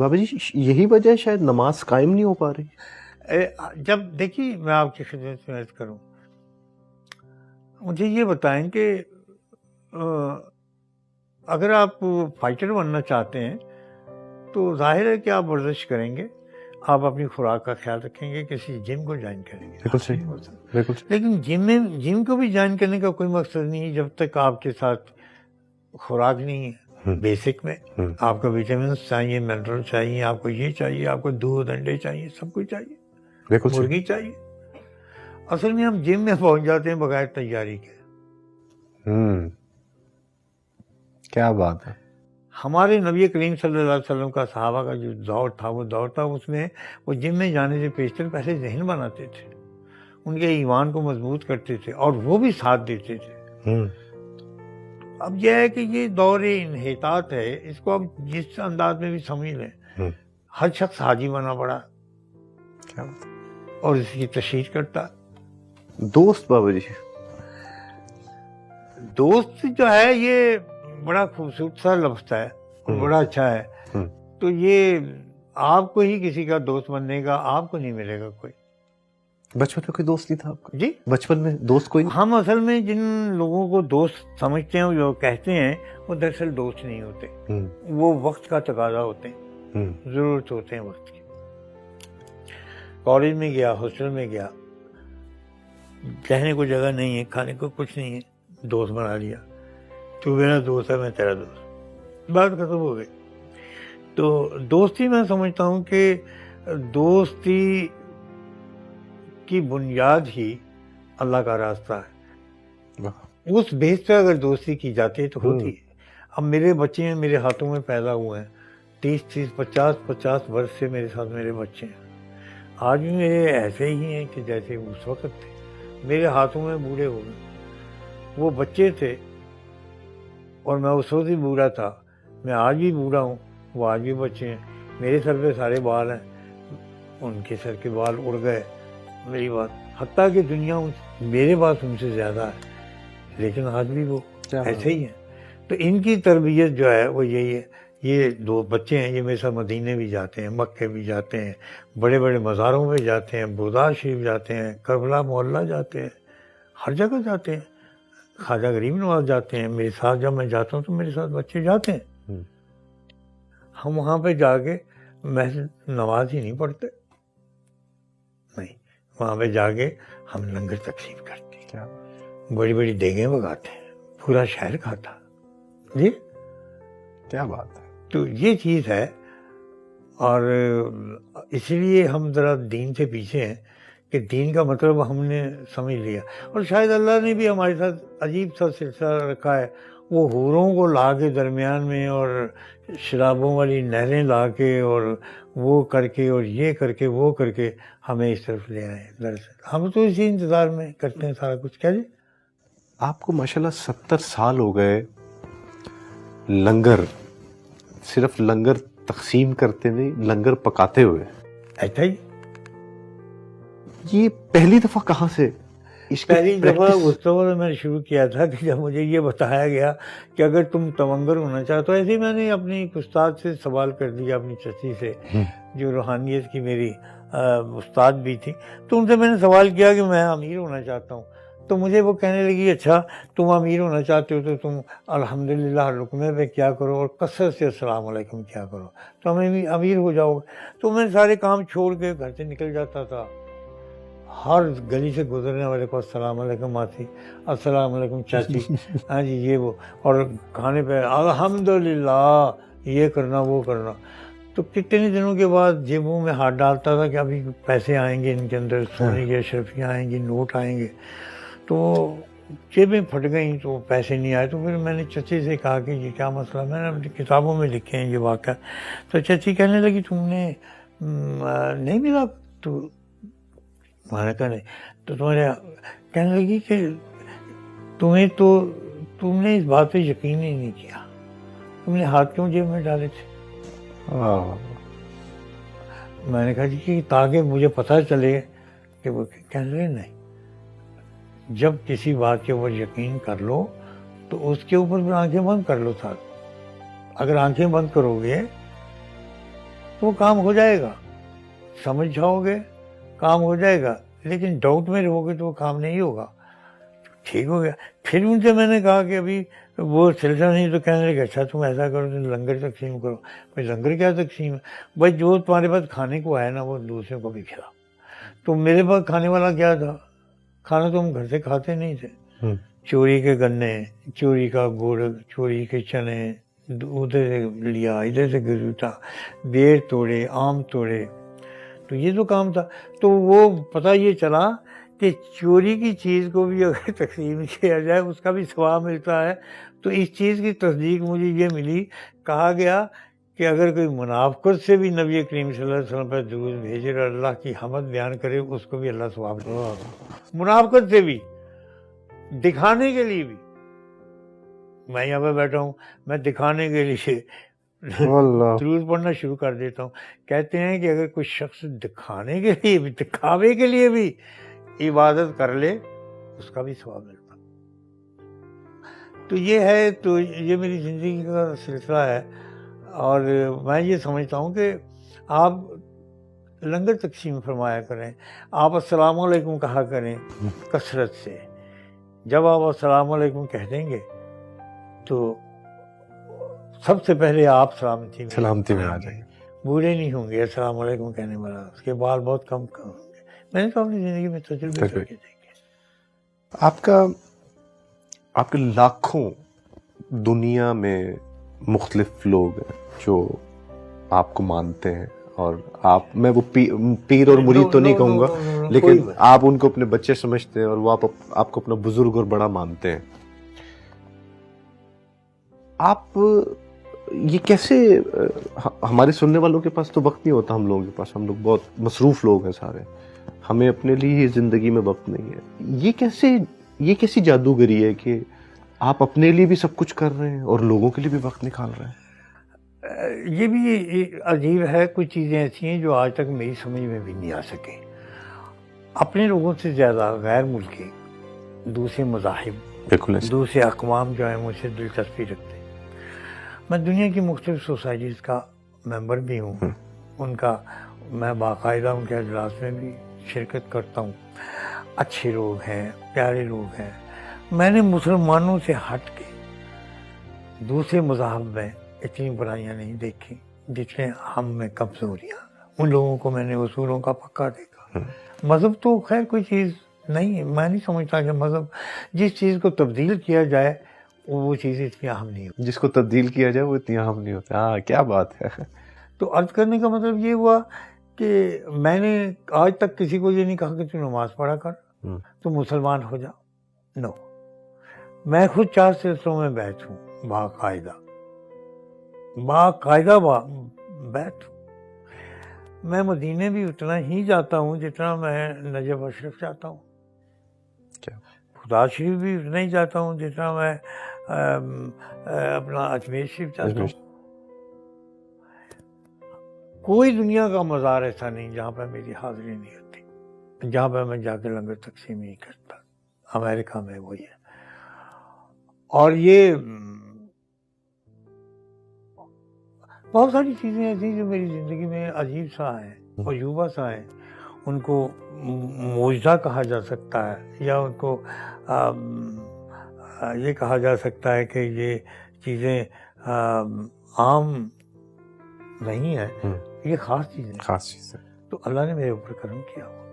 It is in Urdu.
بابا جی یہی وجہ ہے شاید نماز قائم نہیں ہو پا رہی؟ جب دیکھیے میں آپ کی خدمت میں عرض کروں، مجھے یہ بتائیں کہ اگر آپ فائٹر بننا چاہتے ہیں تو ظاہر ہے کہ آپ ورزش کریں گے، آپ اپنی خوراک کا خیال رکھیں گے، کسی جم کو جوائن کریں گے، بالکل صحیح، بالکل صحیح۔ لیکن جم کو بھی جوائن کرنے کا کوئی مقصد نہیں ہے جب تک آپ کے ساتھ خوراک نہیں ہے۔ بیسک میں آپ کو وٹامنس چاہیے، منرل چاہیے، آپ کو یہ چاہیے، آپ کو دودھ انڈے چاہیے، سب کچھ چاہیے، بالکل صحیح۔ مرغی چاہیے۔ اصل میں ہم جم میں پہنچ جاتے ہیں بغیر تیاری کے۔ کیا بات ہے۔ ہمارے نبی کریم صلی اللہ علیہ وسلم کا صحابہ کا جو دور تھا اس میں وہ جم میں جانے سے پیشتر پہلے ذہن بناتے تھے، ان کے ایمان کو مضبوط کرتے تھے اور وہ بھی ساتھ دیتے تھے۔ اب یہ ہے کہ یہ دور انحطاط ہے، اس کو اب جس انداز میں بھی سمجھ لیں، ہر شخص حاجی بنا پڑا اور اس کی تشہیر کرتا۔ دوست بابا جی، دوست جو ہے یہ بڑا خوبصورت سا لفظ ہے، بڑا اچھا ہے، تو یہ آپ کو ہی کسی کا دوست بننے کا، آپ کو نہیں ملے گا کوئی۔ بچپن میں کوئی دوست نہیں تھا آپ کا؟ جی بچپن میں دوست کوئی نہیں؟ ہم اصل میں جن لوگوں کو دوست سمجھتے ہیں جو کہتے ہیں وہ دراصل دوست نہیں ہوتے، وہ وقت کا تقاضا ہوتے ہیں، ضرورت ہوتے ہیں وقت کی۔ کالج میں گیا، ہاسٹل میں گیا، رہنے کو جگہ نہیں ہے، کھانے کو کچھ نہیں ہے، دوست بنا لیا، تو میرا دوست ہے، میں تیرا دوست، بات ختم ہو گئی۔ تو دوستی میں سمجھتا ہوں کہ دوستی کی بنیاد ہی اللہ کا راستہ ہے، اس بیس پہ اگر دوستی کی جاتی ہے تو ہوتی ہے۔ اب میرے بچے ہیں، میرے ہاتھوں میں پیدا ہوئے ہیں، 30 50 برس سے میرے ساتھ میرے بچے ہیں، آج بھی میرے ایسے ہی ہیں کہ جیسے اس وقت تھے، میرے ہاتھوں میں بوڑھے ہو گئے، وہ بچے تھے اور میں اس وقت بھی بوڑھا تھا، میں آج بھی بوڑھا ہوں، وہ آج بھی بچے ہیں، میرے سر پہ سارے بال ہیں، ان کے سر کے بال اڑ گئے، میری بات حتیٰ کہ دنیا میرے پاس ان سے زیادہ ہے، لیکن آج بھی وہ ایسے ہی ہیں۔ تو ان کی تربیت جو ہے وہ یہی ہے، یہ دو بچے ہیں، یہ میرے ساتھ مدینے بھی جاتے ہیں، مکے بھی جاتے ہیں، بڑے بڑے مزاروں میں جاتے ہیں، بغداد شریف جاتے ہیں، کربلا محلہ جاتے ہیں، ہر جگہ جاتے ہیں، خواجہ غریب نواز جاتے ہیں، میرے ساتھ جب میں جاتا ہوں تو میرے ساتھ بچے جاتے ہیں۔ ہم وہاں پہ جا کے محض نماز ہی نہیں پڑھتے، نہیں، وہاں پہ جا کے ہم لنگر تقسیم کرتے ہیں، بڑی بڑی دیگیں پکاتے ہیں، پورا شہر کھاتا۔ جی کیا بات ہے۔ تو یہ چیز ہے، اور اس لیے ہم ذرا دین سے پیچھے ہیں کہ دین کا مطلب ہم نے سمجھ لیا، اور شاید اللہ نے بھی ہمارے ساتھ عجیب سا سلسلہ رکھا ہے، وہ حوروں کو لا کے درمیان میں اور شرابوں والی نہریں لا کے اور وہ کر کے اور یہ کر کے وہ کر کے ہمیں اس طرف لے آئے۔ دراصل ہم تو اسی انتظار میں کرتے ہیں سارا کچھ۔ کیا جی؟ آپ کو ماشاءاللہ 70 سال ہو گئے لنگر، صرف لنگر تقسیم کرتے نہیں، لنگر پکاتے ہوئے۔ ایسا ہی یہ پہلی دفعہ کہاں سے؟ پہلی دفعہ اس طور میں نے شروع کیا تھا کہ جب مجھے یہ بتایا گیا کہ اگر تم تونگر ہونا چاہتے ہو، ایسے ہی میں نے اپنی استاد سے سوال کر دیا، اپنی چچی سے جو روحانیت کی میری استاد بھی تھی، تو ان سے میں نے سوال کیا کہ میں امیر ہونا چاہتا ہوں، تو مجھے وہ کہنے لگی اچھا تم امیر ہونا چاہتے ہو تو تم الحمدللہ رکنے پہ کیا کرو اور کثرت سے السلام علیکم کیا کرو تو ہمیں بھی امیر ہو جاؤ گے۔ تو میں سارے کام چھوڑ کے گھر سے نکل جاتا تھا، ہر گلی سے گزرنے والے کو السلام علیکم ماسی، السلام علیکم چاچی، ہاں جی یہ وہ، اور کھانے پہ الحمدللہ یہ کرنا وہ کرنا۔ تو کتنے دنوں کے بعد جیبوں میں ہاتھ ڈالتا تھا کہ ابھی پیسے آئیں گے، ان کے اندر سونے کی اشرفیاں آئیں گی، نوٹ آئیں گے، تو جیبیں پھٹ گئیں تو پیسے نہیں آئے۔ تو پھر میں نے چچی سے کہا کہ یہ کیا مسئلہ، میں نے اپنی کتابوں میں لکھے ہیں یہ واقعہ۔ تو چچی کہنے لگی تم نے نہیں ملا؟ تو میں نے کہا نہیں۔ تو تمہارے کہنے لگی کہ تم نے اس بات پہ یقین ہی نہیں کیا، تم نے ہاتھ کیوں جیب میں ڈالے تھے؟ میں نے کہا جی کہ تاکہ مجھے پتہ چلے کہ وہ کہنے لگے نہیں، جب کسی بات کے اوپر یقین کر لو تو اس کے اوپر بھی آنکھیں بند کر لو ساتھ۔ اگر آنکھیں بند کرو گے تو وہ کام ہو جائے گا، سمجھ جاؤ گے کام ہو جائے گا، لیکن ڈاؤٹ میں رہو گے تو وہ کام نہیں ہوگا۔ ٹھیک ہو گیا۔ پھر ان سے میں نے کہا کہ ابھی وہ سلسلہ نہیں، تو کہنے لگے اچھا تم ایسا کرو تم لنگر تقسیم کرو۔ بھائی لنگر کیا تقسیم ہے؟ بھائی جو تمہارے پاس کھانے کو آیا نا وہ دوسروں کو بھی کھلا۔ تو میرے پاس کھانے والا کیا تھا؟ کھانا تو ہم گھر سے کھاتے نہیں تھے۔ چوری کے گنے، چوری کا گڑ، چوری کے چنے، ادھر سے لیا، ادھر سے گروٹا، بیر توڑے، آم توڑے، تو یہ تو کام تھا۔ تو وہ پتہ یہ چلا کہ چوری کی چیز کو بھی اگر تقسیم کیا جائے اس کا بھی ثواب ملتا ہے۔ تو اس چیز کی تصدیق مجھے یہ ملی، کہا گیا کہ اگر کوئی منافقت سے بھی نبی کریم صلی اللہ علیہ وسلم پر درود بھیجے اور اللہ کی حمد بیان کرے اس کو بھی اللہ ثواب دے گا۔ منافقت سے بھی، دکھانے کے لیے بھی۔ میں یہاں پہ بیٹھا ہوں، میں دکھانے کے لیے درود پڑھنا شروع کر دیتا ہوں۔ کہتے ہیں کہ اگر کوئی شخص دکھانے کے لیے بھی، دکھاوے کے لیے بھی عبادت کر لے اس کا بھی ثواب ملتا۔ تو یہ ہے، تو یہ میری زندگی کا سلسلہ ہے، اور میں یہ سمجھتا ہوں کہ آپ لنگر تقسیم فرمایا کریں، آپ السلام علیکم کہا کریں کثرت سے۔ جب آپ السلام علیکم کہہ دیں گے تو سب سے پہلے آپ سلامتی میں آ جائیں گے، بوڑھے نہیں ہوں گے السلام علیکم کہنے والا، اس کے بال بہت کم ہوں گے۔ میں نے تو اپنی زندگی میں تجربے کر کے دیکھے۔ آپ کے لاکھوں دنیا میں مختلف لوگ ہیں جو آپ کو مانتے ہیں، اور آپ، میں وہ پیر اور مرید تو نہیں کہوں گا، لیکن آپ ان کو اپنے بچے سمجھتے ہیں اور وہ آپ کو اپنا بزرگ اور بڑا مانتے ہیں۔ آپ یہ کیسے، ہمارے سننے والوں کے پاس تو وقت نہیں ہوتا، ہم لوگوں کے پاس، ہم لوگ بہت مصروف لوگ ہیں سارے، ہمیں اپنے لیے زندگی میں وقت نہیں ہے۔ یہ کیسی جادوگری ہے کہ آپ اپنے لیے بھی سب کچھ کر رہے ہیں اور لوگوں کے لیے بھی وقت نکال رہے ہیں؟ یہ بھی عجیب ہے، کچھ چیزیں ایسی ہیں جو آج تک میری سمجھ میں بھی نہیں آ سکے۔ اپنے لوگوں سے زیادہ غیر ملکی، دوسرے مذاہب، دوسرے اقوام جو ہیں مجھ سے دلچسپی رکھتے ہیں۔ میں دنیا کی مختلف سوسائٹیز کا ممبر بھی ہوں، ان کا میں باقاعدہ ان کے اجلاس میں بھی شرکت کرتا ہوں۔ اچھے لوگ ہیں، پیارے لوگ ہیں۔ میں نے مسلمانوں سے ہٹ کے دوسرے مذاہب میں اتنی برائیاں نہیں دیکھی جتنے ہم میں کمزوریاں۔ ان لوگوں کو میں نے اصولوں کا پکا دیکھا۔ مذہب تو خیر کوئی چیز نہیں ہے، میں نہیں سمجھتا کہ مذہب، جس چیز کو تبدیل کیا جائے وہ چیز اتنی اہم نہیں ہوتی، جس کو تبدیل کیا جائے وہ اتنی اہم نہیں ہوتا۔ ہاں، کیا بات ہے۔ تو عرض کرنے کا مطلب یہ ہوا کہ میں نے آج تک کسی کو یہ نہیں کہا کہ تو نماز پڑھا کر، تو مسلمان ہو جا، نو۔ میں خود 4 سلسلوں میں بیٹھ ہوں، باقاعدہ بیٹھ ہوں۔ میں مدینے بھی اتنا ہی جاتا ہوں جتنا میں نجف اشرف جاتا ہوں، خدا شریف بھی اتنا ہی جاتا ہوں جتنا میں اپنا اجمیر شریف جاتا ہوں۔ کوئی دنیا کا مزار ایسا نہیں جہاں پہ میری حاضری نہیں ہوتی، جہاں پہ میں جا کے لنگر تقسیم نہیں کرتا۔ امریکہ میں وہی ہے۔ اور یہ بہت ساری چیزیں ایسی جو میری زندگی میں عجیب سا ہیں، عجوبہ سا ہیں، ان کو معجزہ کہا جا سکتا ہے، یا ان کو یہ کہا جا سکتا ہے کہ یہ چیزیں عام نہیں ہیں، یہ خاص چیزیں، خاص چیز ہے۔ تو اللہ نے میرے اوپر کرم کیا ہوا۔